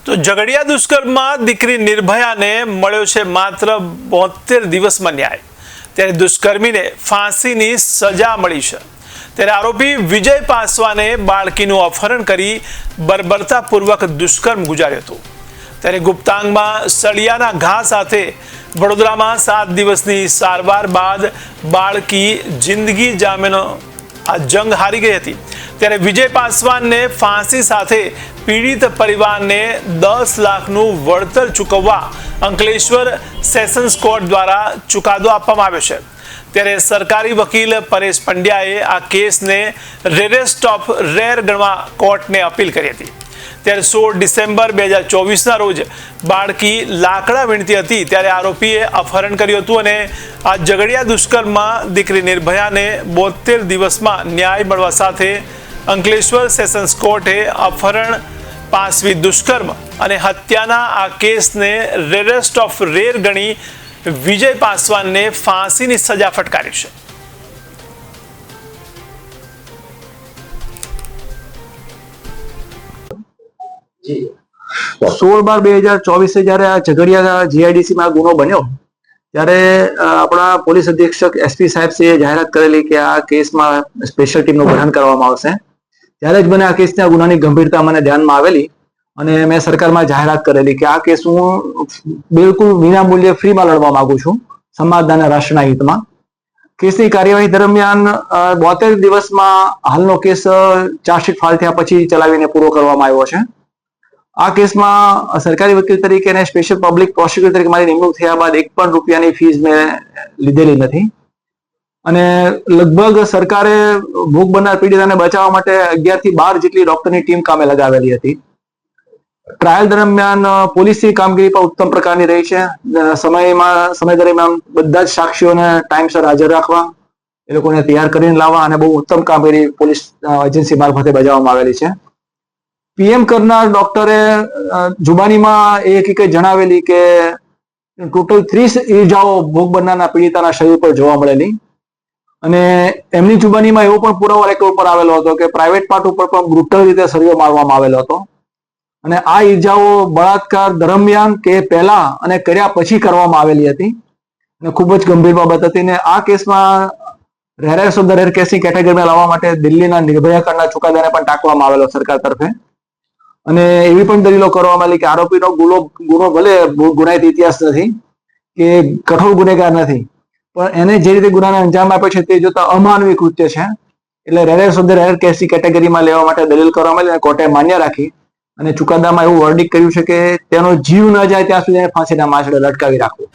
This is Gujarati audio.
તો ઝઘડિયા દુષ્કર્મમાં દીકરી નિર્ભયાને મળ્યો છે માત્ર 72 દિવસમાં ન્યાય। ત્યારે દુષ્કર્મીને ફાંસીની સજા મળી છે। ત્યારે આરોપી વિજય પાસવાને બાળકીનું અપહરણ કરી બર્બરતાપૂર્વક દુષ્કર્મ ગુજાર્યું હતું। ત્યારે ગુપ્તાંગમાં સળિયાના ઘા સાથે વડોદરામાં 7 દિવસની સારવાર બાદ બાળકી જિંદગી જામેનો આ જંગ હારી ગઈ હતી। ત્યારે વિજય પાસવાનને ફાંસી સાથે પીડિત પરિવારને 10 લાખનું વળતર ચૂકવવા અંકલેશ્વર સેશન્સ કોર્ટ દ્વારા ચુકાદો આપવામાં આવ્યો છે। ત્યારે સરકારી વકીલ પરેશ પંડ્યાએ આ કેસને રેરેસ્ટ ઓફ રેર ગણવા કોર્ટને અપીલ કરી હતી। ત્યારે 16 ડિસેમ્બર 2024ના રોજ બાળકી લાકડા વીણતી હતી ત્યારે આરોપીએ અપહરણ કર્યું હતું અને આ ઝઘડિયા દુષ્કર્મમાં દીકરી નિર્ભયાને 72 દિવસમાં ન્યાય મળવા સાથે અંકલેશ્વર સેશન્સ કોર્ટે અપહરણ, પાશવી દુષ્કર્મ અને હત્યાના આ કેસને રેરેસ્ટ ઓફ રેર ગણી વિજય પાસવાનને ફાંસીની સજા ફટકારી છે। 16/12/2024 જ્યારે આ ઝઘડિયા જીઆઈડીસી માં ગુનો બન્યો ત્યારે આપણા પોલીસ અધિક્ષક એસપી સાહેબશ્રીએ જાહેરાત કરેલી કે આ કેસમાં સ્પેશિયલ ટીમનું ગઠન કરવામાં આવશે। ત્યારે જ મને આ કેસના ગુનાની ગંભીરતા મને ધ્યાનમાં આવેલી અને મેં સરકારમાં જાહેરાત કરેલી કે આ કેસ હું બિલકુલ વિનામૂલ્યે ફ્રીમાં લડવા માંગુ છું સમાજના અને રાષ્ટ્રના હિતમાં। કેસની કાર્યવાહી દરમિયાન 72 દિવસમાં હાલનો કેસ ચાર્જશીટ ફાઇલ થયા પછી ચલાવીને પૂરો કરવામાં આવ્યો છે। આ કેસમાં સરકારી વકીલ તરીકે અને સ્પેશિયલ પબ્લિક પ્રોસિક્યુટર તરીકે મારી નિમણૂક થયા બાદ 1 પણ રૂપિયાની ફીસ મેં લીધેલી નથી અને લગભગ સરકારે ભોગ બનનાર પીડિતાને બચાવવા માટે 11 થી 12 જેટલી ડોક્ટરની ટીમ કામે લગાવેલી હતી। ટ્રાયલ દરમિયાન પોલીસની કામગીરી પણ ઉત્તમ પ્રકારની રહી છે। સમય દરમિયાન બધા જ સાક્ષીઓને ટાઈમસર હાજર રાખવા, એ લોકોને તૈયાર કરીને લાવવા અને બહુ ઉત્તમ કામગીરી પોલીસ એજન્સી મારફતે બજાવવામાં આવેલી છે। પીએમ કરનાર ડોક્ટરે જુબાનીમાં એ હકીકત જણાવેલી કે ટોટલ 30 ઈજાઓ ભોગ બનનારના પીડિતાના શરીર પર જોવા મળેલી અને એમની જુબાનીમાં એવો પણ પુરાવો રેકોર્ડ પર આવેલો હતો કે પ્રાઇવેટ પાર્ટ ઉપર પણ બ્રુટલ રીતે સળિયો મારવામાં આવેલો હતો અને આ ઈજાઓ બળાત્કાર દરમિયાન કે પહેલા અને કર્યા પછી કરવામાં આવેલી હતી અને ખૂબ જ ગંભીર બાબત હતી ને આ કેસમાં રેરેસ્ટ ઓફ ધ રેર કેસની કેટેગરીમાં લાવવા માટે દિલ્હીના નિર્ભયા કાંડના ચુકાદાને પણ ટાંકવામાં આવેલો સરકાર તરફે અને એવી પણ દલીલો કરવામાં આવી કે આરોપીનો ગુનો ભલે ગુનાહિત ઇતિહાસ નથી કે કઠોર ગુનેગાર નથી પણ એને જે રીતે ગુનાને અંજામ આપ્યો છે તે જોતા અમાનવી કૃત્ય છે। એટલે રેરેસ્ટ ઓફ ધ રેર કેસની કેટેગરીમાં લેવા માટે દલીલ કરવામાં આવી અને કોર્ટે માન્ય રાખી અને ચુકાદામાં એવું વર્ડિક કર્યું છે કે તેનો જીવ ન જાય ત્યાં સુધી ફાંસીના માંચડે લટકાવી રાખવું।